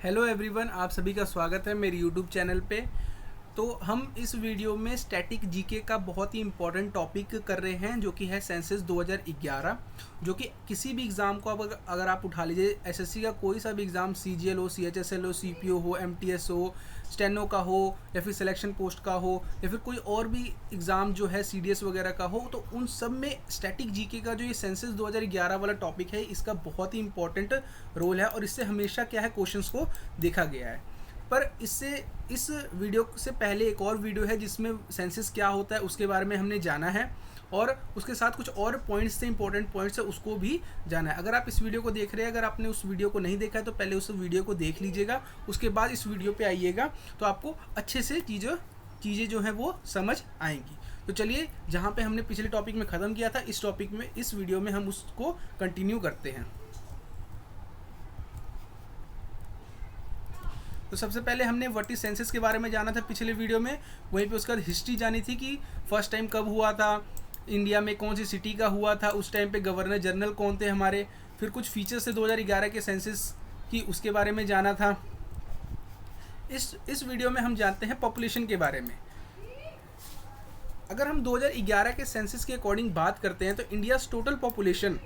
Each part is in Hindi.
हेलो एवरीवन, आप सभी का स्वागत है मेरे यूट्यूब चैनल पे। तो हम इस वीडियो में स्टैटिक जीके का बहुत ही इम्पोर्टेंट टॉपिक कर रहे हैं, जो कि है सेंसस 2011। जो कि किसी भी एग्ज़ाम को अगर आप उठा लीजिए, एसएससी का कोई सा भी एग्ज़ाम, सीजीएल हो, सीएचएसएल हो, सीपीओ हो, एमटीएस हो, स्टेनो का हो, या फिर सिलेक्शन पोस्ट का हो, या फिर कोई और भी एग्ज़ाम जो है सीडीएस वगैरह का हो, तो उन सब में स्टैटिक जीके का जो ये सेंसस 2011 वाला टॉपिक है, इसका बहुत ही इंपॉर्टेंट रोल है। और इससे हमेशा क्या है, क्वेश्चंस को देखा गया है। पर इस वीडियो से पहले एक और वीडियो है जिसमें सेंसस क्या होता है उसके बारे में हमने जाना है, और उसके साथ कुछ और पॉइंट्स थे, इंपॉर्टेंट पॉइंट्स है, उसको भी जाना है। अगर आप इस वीडियो को देख रहे हैं, अगर आपने उस वीडियो को नहीं देखा है तो पहले उस वीडियो को देख लीजिएगा, उसके बाद इस वीडियो पे आइएगा, तो आपको अच्छे से चीज़ें जो हैं वो समझ आएंगी। तो चलिए, जहाँ पे हमने पिछले टॉपिक में ख़त्म किया था, इस टॉपिक में, इस वीडियो में हम उसको कंटिन्यू करते हैं। तो सबसे पहले हमने व्हाट इज सेंसस के बारे में जाना था पिछले वीडियो में। वहीं पे उसका हिस्ट्री जानी थी कि फर्स्ट टाइम कब हुआ था, इंडिया में कौन सी सिटी का हुआ था, उस टाइम पे गवर्नर जनरल कौन थे हमारे, फिर कुछ फीचर्स थे 2011 के सेंसस की, उसके बारे में जाना था। इस वीडियो में हम जानते हैं पॉपुलेशन के बारे में। अगर हम 2011 के सेंसस के अकॉर्डिंग बात करते हैं तो India total population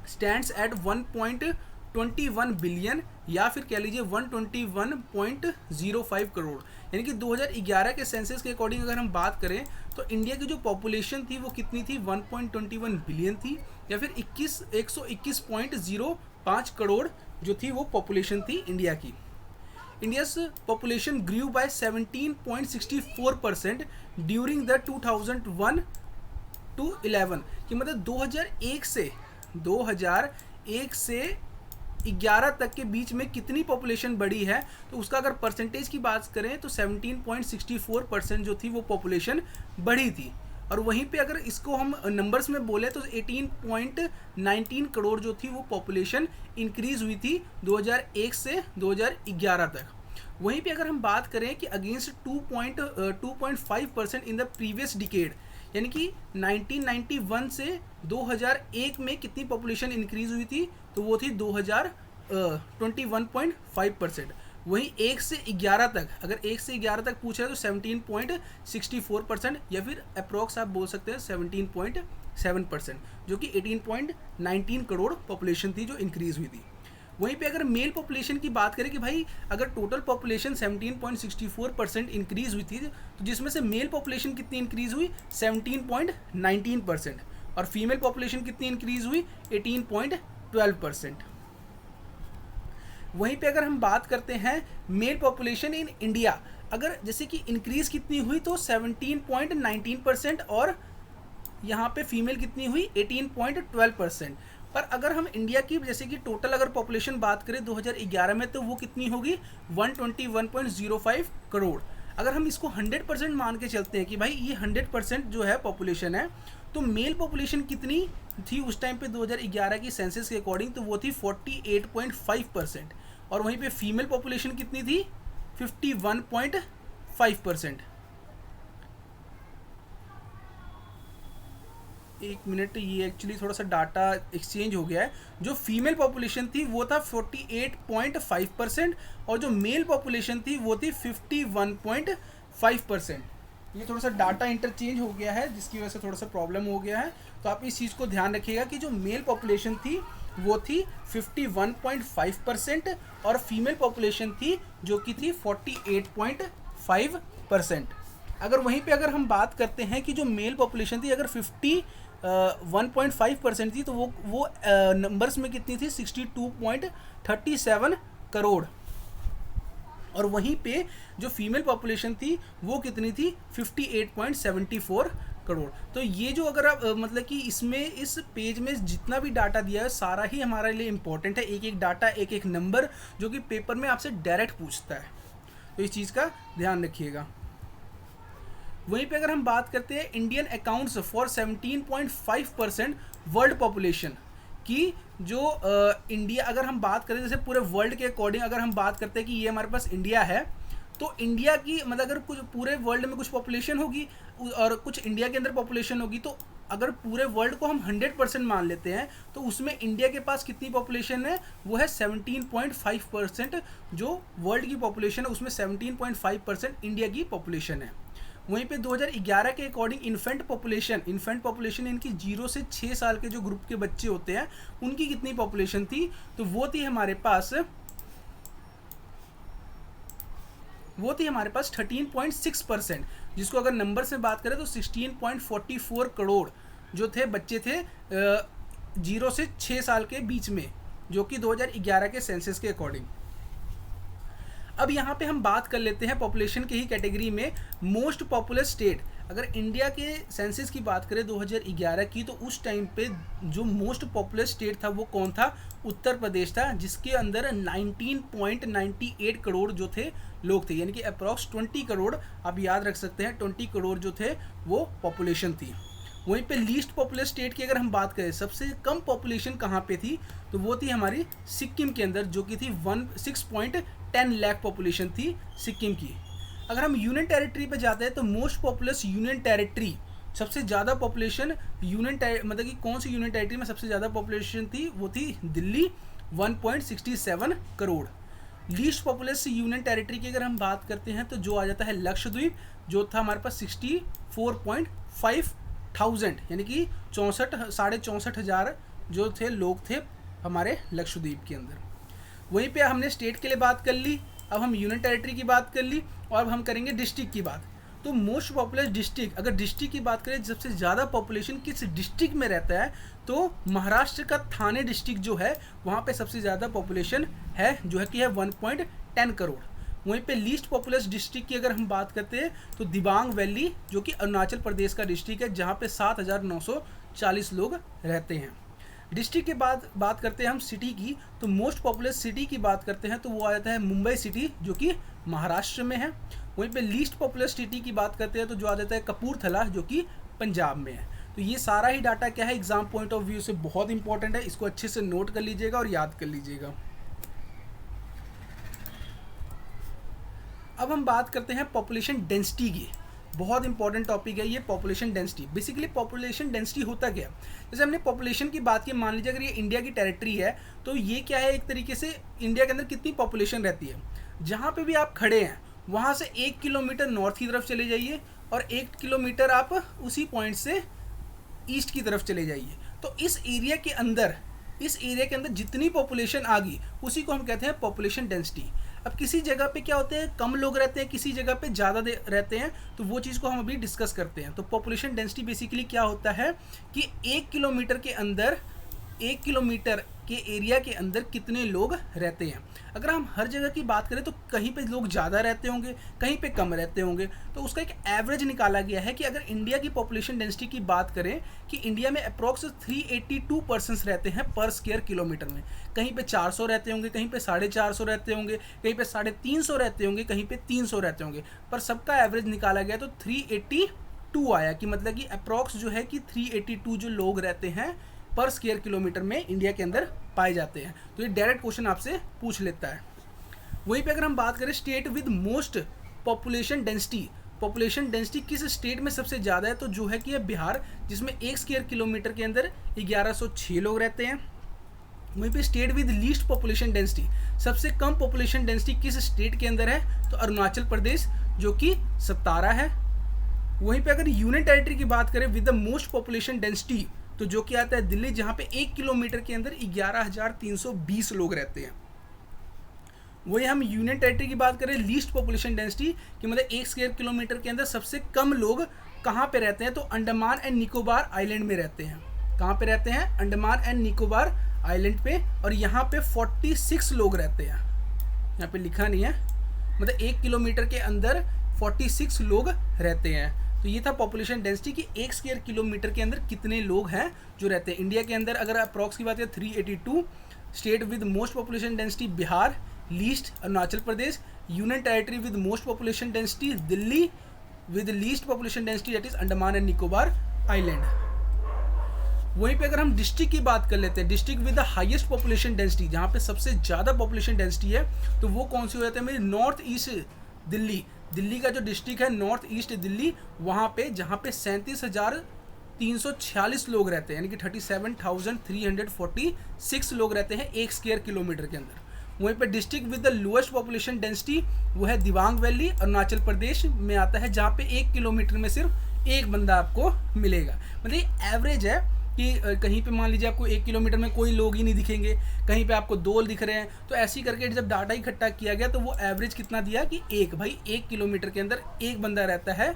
stands eight 1.21 billion, या फिर कह लीजिए 121.05 करोड़। यानी कि 2011 के सेंसस के अकॉर्डिंग अगर हम बात करें तो इंडिया की जो पॉपुलेशन थी वो कितनी थी, 1.21 बिलियन थी, या फिर 121.05 करोड़ जो थी वो पॉपुलेशन थी इंडिया की। India's population grew by 17.64% during the 2001 to 11, कि मतलब 2001 से 11 तक के बीच में कितनी पॉपुलेशन बढ़ी है, तो उसका अगर परसेंटेज की बात करें तो 17.64% जो थी वो पॉपुलेशन बढ़ी थी। और वहीं पे अगर इसको हम नंबर्स में बोले तो 18.19 करोड़ जो थी वो पॉपुलेशन इंक्रीज़ हुई थी 2001 से 2011 तक। वहीं पे अगर हम बात करें कि against 2.5% in the previous decade, यानी कि 1991 से 2001 में कितनी पॉपुलेशन इंक्रीज़ हुई थी, तो वो थी 21.5%। वहीं 1 से 11 तक, अगर 1 से 11 तक पूछ रहे हैं तो 17.64%, या फिर अप्रॉक्स आप बोल सकते हैं 17.7%, जो कि 18.19 करोड़ पॉपुलेशन थी जो इंक्रीज़ हुई थी। वहीं पे अगर मेल पॉपुलेशन की बात करें कि भाई अगर टोटल पॉपुलेशन 17.64% इंक्रीज़ हुई थी, तो जिसमें से मेल पॉपुलेशन कितनी इंक्रीज़ हुई, 17.19%, और फीमेल पॉपुलेशन कितनी इंक्रीज़ हुई, 18.12%। वहीं पे अगर हम बात करते हैं मेल पॉपुलेशन इन इंडिया, अगर जैसे कि इंक्रीज़ कितनी हुई तो 17.19%, और यहाँ पे फीमेल कितनी हुई, 18.12%। पर अगर हम इंडिया की जैसे कि टोटल अगर पॉपुलेशन बात करें 2011 में, तो वो कितनी होगी, 121.05 करोड़। अगर हम इसको 100% मान के चलते हैं कि भाई ये 100% जो है पॉपुलेशन है, तो मेल पॉपुलेशन कितनी थी उस टाइम पे 2011 की सेंसस के अकॉर्डिंग, तो वो थी 48.5%, और वहीं पे फीमेल पॉपुलेशन कितनी थी, 51.5%। एक मिनट, ये एक्चुअली थोड़ा सा डाटा एक्सचेंज हो गया है। जो फीमेल पॉपुलेशन थी वो था 48.5%, और जो मेल पॉपुलेशन थी वो थी 51.5%। ये थोड़ा सा डाटा इंटरचेंज हो गया है, जिसकी वजह से थोड़ा सा प्रॉब्लम हो गया है। तो आप इस चीज़ को ध्यान रखिएगा कि जो मेल पॉपुलेशन थी वो थी 51.5%, और फीमेल पॉपुलेशन थी जो कि थी 48.5%। अगर वहीं पे अगर हम बात करते हैं कि जो मेल पॉपुलेशन थी अगर 1.5% थी, तो वो नंबर्स में कितनी थी, 62.37 करोड़, और वहीं पे जो फीमेल पॉपुलेशन थी वो कितनी थी, 58.74 करोड़। तो ये जो अगर आप मतलब कि इसमें इस पेज में जितना भी डाटा दिया है सारा ही हमारे लिए इम्पोर्टेंट है, एक एक डाटा, एक एक नंबर, जो कि पेपर में आपसे डायरेक्ट पूछता है, तो इस चीज़ का ध्यान रखिएगा। वहीं पे अगर हम बात करते हैं Indian accounts for 17.5% world population की, जो इंडिया अगर हम बात करें जैसे पूरे वर्ल्ड के अकॉर्डिंग अगर हम बात करते हैं कि ये हमारे पास इंडिया है, तो इंडिया की मतलब अगर कुछ पूरे वर्ल्ड में कुछ पॉपुलेशन होगी और कुछ इंडिया के अंदर पॉपुलेशन होगी, तो अगर पूरे वर्ल्ड को हम 100% मान लेते हैं तो उसमें इंडिया के पास कितनी पॉपुलेशन है, वो है 17.5%। जो वर्ल्ड की पॉपुलेशन है उसमें 17.5% इंडिया की पॉपुलेशन है। वहीं पे 2011 के अकॉर्डिंग इन्फेंट पॉपुलेशन इनकी 0 से 6 साल के जो ग्रुप के बच्चे होते हैं उनकी कितनी पॉपुलेशन थी, तो वो थी हमारे पास 13.6%, जिसको अगर नंबर से बात करें तो 16.44 करोड़ जो थे बच्चे थे 0 से 6 साल के बीच में, जो कि 2011 के सेंसस के अकॉर्डिंग। अब यहाँ पे हम बात कर लेते हैं पॉपुलेशन के ही कैटेगरी में मोस्ट पॉपुलस स्टेट। अगर इंडिया के सेंसस की बात करें 2011 की, तो उस टाइम पे जो मोस्ट पॉपुलस स्टेट था वो कौन था, उत्तर प्रदेश था, जिसके अंदर 19.98 करोड़ जो थे लोग थे, यानी कि अप्रॉक्स 20 करोड़, आप याद रख सकते हैं 20 करोड़ जो थे वो पॉपुलेशन थी। वहीं पे लीस्ट पॉपुलस स्टेट की अगर हम बात करें, सबसे कम पॉपुलेशन कहाँ पे थी, तो वो थी हमारी सिक्किम के अंदर, जो कि थी 6.10 लाख पॉपुलेशन थी सिक्किम की। अगर हम यूनियन टेरिटरी पे जाते हैं तो मोस्ट पॉपुलस यूनियन टेरिटरी, सबसे ज़्यादा पॉपुलेशन मतलब कि कौन सी यूनियन टेरिटरी में सबसे ज़्यादा पॉपुलेशन थी, वो थी Delhi 1.67 crore. Least populace union territory की अगर हम बात करते हैं तो जो आ जाता है लक्षद्वीप, जो था हमारे पास 64.5 थाउजेंड, यानी कि 64,500 जो थे लोग थे हमारे लक्षद्वीप के अंदर। वहीं पे हमने स्टेट के लिए बात कर ली, अब हम यूनियन टेरिटरी की बात कर ली, और अब हम करेंगे डिस्ट्रिक्ट की बात। तो मोस्ट पॉपुलस डिस्ट्रिक्ट, अगर डिस्ट्रिक्ट की बात करें सबसे ज़्यादा पॉपुलेशन किस डिस्ट्रिक्ट में रहता है, तो महाराष्ट्र का थाने डिस्ट्रिक्ट जो है वहाँ पे सबसे ज़्यादा पॉपुलेशन है, जो है कि है 1.10 करोड़। वहीं पे लीस्ट पॉपुलस डिस्ट्रिक्ट की अगर हम बात करते हैं तो दिबांग वैली, जो कि अरुणाचल प्रदेश का डिस्ट्रिक्ट है, जहाँ पे 7,940 लोग रहते हैं। डिस्ट्रिक्ट के बाद बात करते हैं हम सिटी की, तो मोस्ट पॉपुलस सिटी की बात करते हैं तो वो आ जाता है मुंबई सिटी, जो कि महाराष्ट्र में है। वहीं पे लीस्ट पॉपुलस सिटी की बात करते हैं तो जो आ जाता है कपूरथला, जो कि पंजाब में है। तो ये सारा ही डाटा क्या है, एग्जाम पॉइंट ऑफ व्यू से बहुत इंपॉर्टेंट है, इसको अच्छे से नोट कर लीजिएगा और याद कर लीजिएगा। अब हम बात करते हैं पॉपुलेशन डेंसिटी की, बहुत इंपॉर्टेंट टॉपिक है ये population density. Basically population density होता क्या है, जैसे हमने पॉपुलेशन की बात की, मान लीजिए अगर ये इंडिया की टेरिटरी है, तो ये क्या है, एक तरीके से इंडिया के अंदर कितनी पॉपुलेशन रहती है। जहाँ पे भी आप खड़े हैं वहाँ से 1 किलोमीटर नॉर्थ की तरफ चले जाइए और 1 किलोमीटर आप उसी पॉइंट से ईस्ट की तरफ चले जाइए, तो इस एरिया के अंदर जितनी पॉपुलेशन आ गई उसी को हम कहते हैं पॉपुलेशन डेंसिटी। अब किसी जगह पे क्या होते हैं, कम लोग रहते हैं, किसी जगह पे ज़्यादा रहते हैं, तो वो चीज़ को हम अभी डिस्कस करते हैं। तो पॉपुलेशन डेंसिटी बेसिकली क्या होता है कि 1 किलोमीटर के अंदर, 1 किलोमीटर के एरिया के अंदर कितने लोग रहते हैं। अगर हम हर जगह की बात करें तो कहीं पे लोग ज़्यादा रहते होंगे, कहीं पे कम रहते होंगे, तो उसका एक एवरेज निकाला गया है कि अगर इंडिया की पॉपुलेशन डेंसिटी की बात करें कि इंडिया में अप्रॉक्स 382 पर्सन्स रहते हैं पर स्क्वायर किलोमीटर में। कहीं पे 400 रहते होंगे, कहीं पे 450 रहते होंगे, कहीं पे 350 रहते होंगे, कहीं पे 300 रहते होंगे, पर सबका एवरेज निकाला गया तो 382 आया, कि मतलब कि अप्रॉक्स जो है कि 382 जो लोग रहते हैं पर स्क्वायर किलोमीटर में इंडिया के अंदर पाए जाते हैं। तो ये डायरेक्ट क्वेश्चन आपसे पूछ लेता है। वहीं पे अगर हम बात करें state with most population density किस स्टेट में सबसे ज़्यादा है, तो जो है कि है बिहार, जिसमें 1 स्क्वायर किलोमीटर के अंदर 1106 लोग रहते हैं। वहीं पे state with least population density, सबसे कम पॉपुलेशन डेंसिटी किस स्टेट के अंदर है, तो अरुणाचल प्रदेश, जो कि 17 है। वहीं पे अगर यूनियन टेरिटरी की बात करें with the most population density, तो जो कि आता है दिल्ली, जहाँ पे 1 किलोमीटर के अंदर 11,320 लोग रहते हैं। वही हम यूनियन टेरिटरी की बात करें लीस्ट पॉपुलेशन डेंसिटी कि मतलब 1 स्क्वायर किलोमीटर के अंदर सबसे कम लोग कहाँ पे रहते हैं, तो अंडमान एंड निकोबार आइलैंड में रहते हैं। कहाँ पे रहते हैं, अंडमान एंड निकोबार आइलैंड पे, और यहाँ पे 46 लोग रहते हैं। यहाँ पे लिखा नहीं है, मतलब 1 किलोमीटर के अंदर 46 लोग रहते हैं। तो ये था पॉपुलेशन डेंसिटी कि 1 स्क्वायर किलोमीटर के अंदर कितने लोग हैं जो रहते हैं। इंडिया के अंदर अगर अप्रॉक्स की बात करें 382, state with most population density Bihar, least Arunachal Pradesh, union territory with most population density Delhi, with least population density that is Andaman and Nicobar island. वहीं पे अगर हम डिस्ट्रिक्ट की बात कर लेते हैं, district with the highest population density, जहाँ पे सबसे ज़्यादा पॉपुलेशन डेंसिटी है, तो वो कौन सी हो जाती है मेरी, नॉर्थ ईस्ट दिल्ली। दिल्ली का जो डिस्ट्रिक्ट है नॉर्थ ईस्ट दिल्ली, वहाँ पे जहाँ पे 346 लोग रहते हैं, यानी कि 37,346 लोग रहते हैं 1 स्क्वायर किलोमीटर के अंदर। वहीं पे district with the lowest population density वो है दिबांग वैली, अरुणाचल प्रदेश में आता है, जहाँ पे 1 किलोमीटर में सिर्फ एक बंदा आपको मिलेगा। मतलब एवरेज है कि कहीं पे मान लीजिए आपको 1 किलोमीटर में कोई लोग ही नहीं दिखेंगे, कहीं पे आपको 2 दिख रहे हैं। तो ऐसी करके जब डाटा इकट्ठा किया गया तो वो एवरेज कितना दिया कि 1 किलोमीटर के अंदर एक बंदा रहता है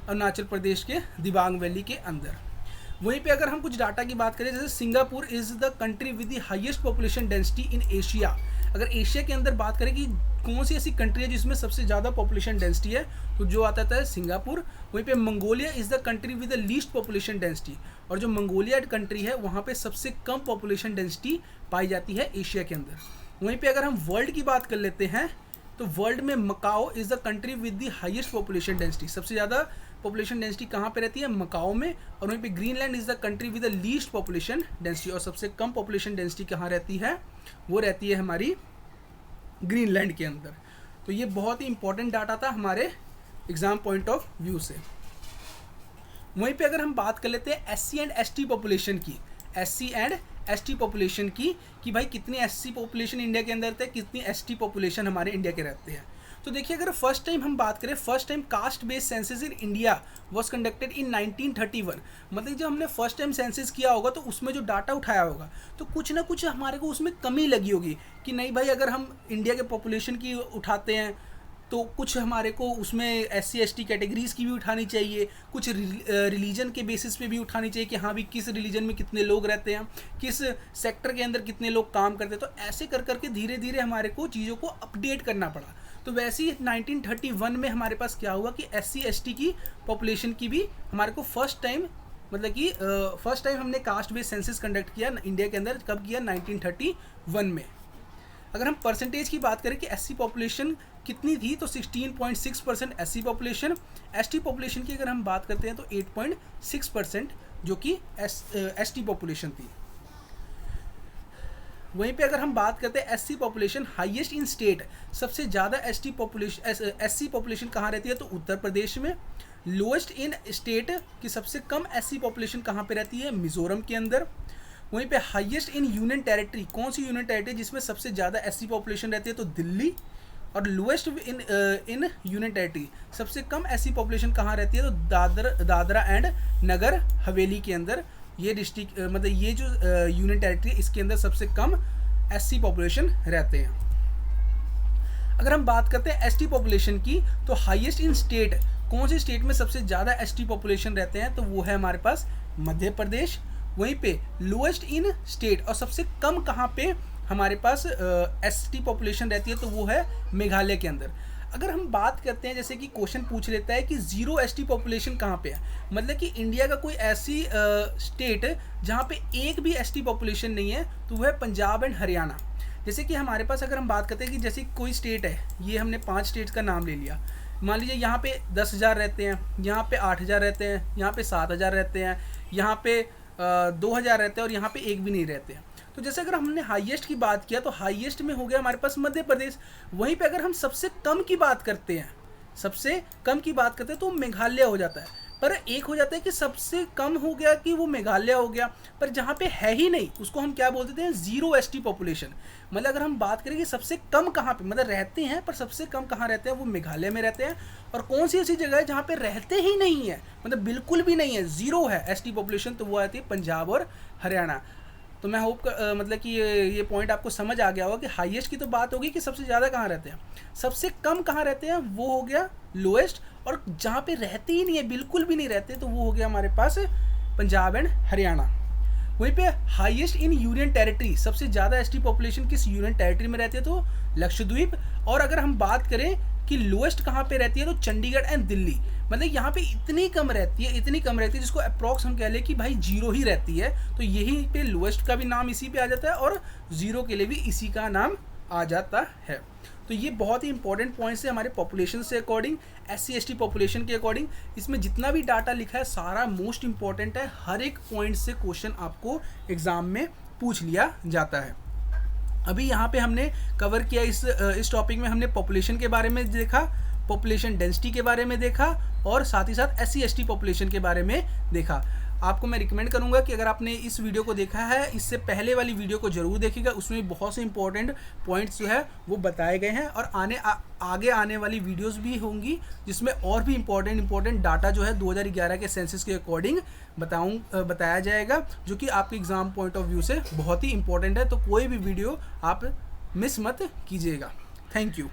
अरुणाचल प्रदेश के दिबांग वैली के अंदर। वहीं पे अगर हम कुछ डाटा की बात करें, जैसे Singapore is the country with the highest population density in Asia. अगर एशिया के अंदर बात करें कि कौन सी ऐसी कंट्री है जिसमें सबसे ज़्यादा पॉपुलेशन डेंसिटी है, तो जो आता है सिंगापुर। वहीं पे Mongolia is the country with the least population density, और जो मंगोलिया कंट्री है वहाँ पे सबसे कम पॉपुलेशन डेंसिटी पाई जाती है एशिया के अंदर। वहीं पे अगर हम वर्ल्ड की बात कर लेते हैं तो वर्ल्ड में Macau is the country with the highest population density. सबसे ज़्यादा पॉपुलेशन डेंसिटी कहाँ पे रहती है? मकाओ में। और वहीं पे Greenland is the country with the least population density, और सबसे कम पॉपुलेशन डेंसिटी कहाँ रहती है? वो रहती है हमारी ग्रीनलैंड के अंदर। तो ये बहुत ही इंपॉर्टेंट डाटा था हमारे एग्जाम पॉइंट ऑफ व्यू से। वहीं पे अगर हम बात कर लेते हैं SC एंड ST पॉपुलेशन की, SC एंड ST पॉपुलेशन की, कि भाई कितनी SC पॉपुलेशन इंडिया के अंदर थे, कितनी ST पॉपुलेशन हमारे इंडिया के रहते हैं। तो देखिए अगर फर्स्ट टाइम हम बात करें, first time caste based census in India was conducted in 1931। मतलब जब हमने फर्स्ट टाइम सेंसस किया होगा तो उसमें जो डाटा उठाया होगा तो कुछ ना कुछ हमारे को उसमें कमी लगी होगी कि नहीं भाई, अगर हम इंडिया के पॉपुलेशन की उठाते हैं तो कुछ हमारे को उसमें SC ST कैटेगरीज़ की भी उठानी चाहिए, कुछ रिलीजन के बेसिस पे भी उठानी चाहिए कि हाँ भी किस रिलीजन में कितने लोग रहते हैं, किस सेक्टर के अंदर कितने लोग काम करते हैं। तो ऐसे कर करके धीरे धीरे हमारे को चीज़ों को अपडेट करना पड़ा। तो वैसे ही 1931 में हमारे पास क्या हुआ कि SC ST की पॉपुलेशन की भी हमारे को फर्स्ट टाइम, मतलब कि फर्स्ट टाइम हमने कास्ट बेस्ड सेंसस कंडक्ट किया इंडिया के अंदर। कब किया? 1931 में। अगर हम परसेंटेज की बात करें कि SC पॉपुलेशन कितनी थी, तो 16.6% SC पॉपुलेशन। ST पॉपुलेशन की अगर हम बात करते हैं तो 8.6% जो कि ST पॉपुलेशन थी। वहीं पे अगर हम बात करते हैं SC population highest in state, सबसे ज़्यादा SC पॉपुलेशन कहाँ रहती है? तो उत्तर प्रदेश में। लोएस्ट इन स्टेट की सबसे कम SC पॉपुलेशन कहाँ पे रहती है? मिजोरम के अंदर। वहीं पे हाईएस्ट इन यूनियन टेरिटरी, कौन सी यूनियन टेरिटरी जिसमें सबसे ज़्यादा SC पॉपुलेशन रहती है? तो दिल्ली। और लोएस्ट इन यूनियन टेरिटरी, सबसे कम SC पॉपुलेशन कहाँ रहती है? तो दादरा एंड नगर हवेली के अंदर। ये डिस्ट्रिक्ट मतलब ये जो यूनियन टेरिटरी इसके अंदर सबसे कम SC पॉपुलेशन रहते हैं। अगर हम बात करते हैं ST पॉपुलेशन की, तो हाईएस्ट इन स्टेट, कौन से स्टेट में सबसे ज़्यादा ST पॉपुलेशन रहते हैं? तो वो है हमारे पास मध्य प्रदेश। वहीं पे लोएस्ट इन स्टेट और सबसे कम कहाँ पे हमारे पास ST पॉपुलेशन रहती है? तो वो है मेघालय के अंदर। अगर हम बात करते हैं, जैसे कि क्वेश्चन पूछ लेता है कि 0 ST पॉपुलेशन कहाँ पे है, मतलब कि इंडिया का कोई ऐसी स्टेट जहाँ पे एक भी ST पॉपुलेशन नहीं है, तो वह है पंजाब एंड हरियाणा। जैसे कि हमारे पास अगर हम बात करते हैं कि जैसे कोई स्टेट है, ये हमने 5 स्टेट्स का नाम ले लिया। मान लीजिए यहाँ पे 10,000 रहते हैं, यहाँ पे 8,000 रहते हैं, यहाँ पे 7,000 रहते हैं, यहाँ पे 2,000 रहते हैं और यहाँ पे एक भी नहीं रहते हैं। तो जैसे अगर हमने हाईएस्ट की बात किया तो हाईएस्ट में हो गया हमारे पास मध्य प्रदेश। वहीं पे अगर हम सबसे कम की बात करते हैं, सबसे कम की बात करते हैं तो मेघालय हो जाता है। पर एक हो जाता है कि सबसे कम हो गया कि वो मेघालय हो गया, पर जहाँ पे है ही नहीं उसको हम क्या बोल देते हैं? 0 ST पॉपुलेशन। मतलब अगर हम बात करें कि सबसे कम कहाँ पे, मतलब रहते हैं पर सबसे कम कहाँ रहते हैं, वो मेघालय में रहते हैं। और कौन सी ऐसी जगह है जहाँ पे रहते ही नहीं है, मतलब बिल्कुल भी नहीं है, 0 है ST पॉपुलेशन, तो वो आती है पंजाब और हरियाणा। तो मैं होप मतलब कि ये पॉइंट आपको समझ आ गया होगा कि हाईएस्ट की तो बात होगी कि सबसे ज़्यादा कहाँ रहते हैं, सबसे कम कहाँ रहते हैं वो हो गया लोएस्ट, और जहाँ पे रहते ही नहीं है, बिल्कुल भी नहीं रहते, तो वो हो गया हमारे पास पंजाब एंड हरियाणा। वहीं पे हाईएस्ट इन यूनियन टेरिटरी, सबसे ज़्यादा ST पॉपुलेशन किस यूनियन टेरिटरी में रहती है? तो लक्षद्वीप। और अगर हम बात करें कि लोएस्ट कहाँ पे रहती है, तो चंडीगढ़ एंड दिल्ली। मतलब यहाँ पे इतनी कम रहती है जिसको अप्रॉक्स हम कह लें कि भाई 0 ही रहती है। तो यहीं पे लोएस्ट का भी नाम इसी पे आ जाता है और 0 के लिए भी इसी का नाम आ जाता है। तो ये बहुत ही इंपॉर्टेंट पॉइंट्स है हमारे पॉपुलेशन से अकॉर्डिंग, SC ST पॉपुलेशन के अकॉर्डिंग। इसमें जितना भी डाटा लिखा है सारा मोस्ट इंपॉर्टेंट है, हर एक पॉइंट से क्वेश्चन आपको एग्जाम में पूछ लिया जाता है। अभी यहाँ पे हमने कवर किया इस टॉपिक में हमने पॉपुलेशन के बारे में देखा, पॉपुलेशन डेंसिटी के बारे में देखा और साथ ही साथ SC ST पॉपुलेशन के बारे में देखा। आपको मैं रिकमेंड करूंगा कि अगर आपने इस वीडियो को देखा है, इससे पहले वाली वीडियो को जरूर देखिएगा, उसमें बहुत से इंपॉर्टेंट पॉइंट्स जो है वो बताए गए हैं, और आगे आने वाली वीडियोस भी होंगी जिसमें और भी इंपॉर्टेंट डाटा जो है 2011 के सेंसस के अकॉर्डिंग बताया जाएगा, जो कि आपके एग्जाम पॉइंट ऑफ व्यू से बहुत ही इंपॉर्टेंट है। तो कोई भी वीडियो आप मिस मत कीजिएगा। Thank you.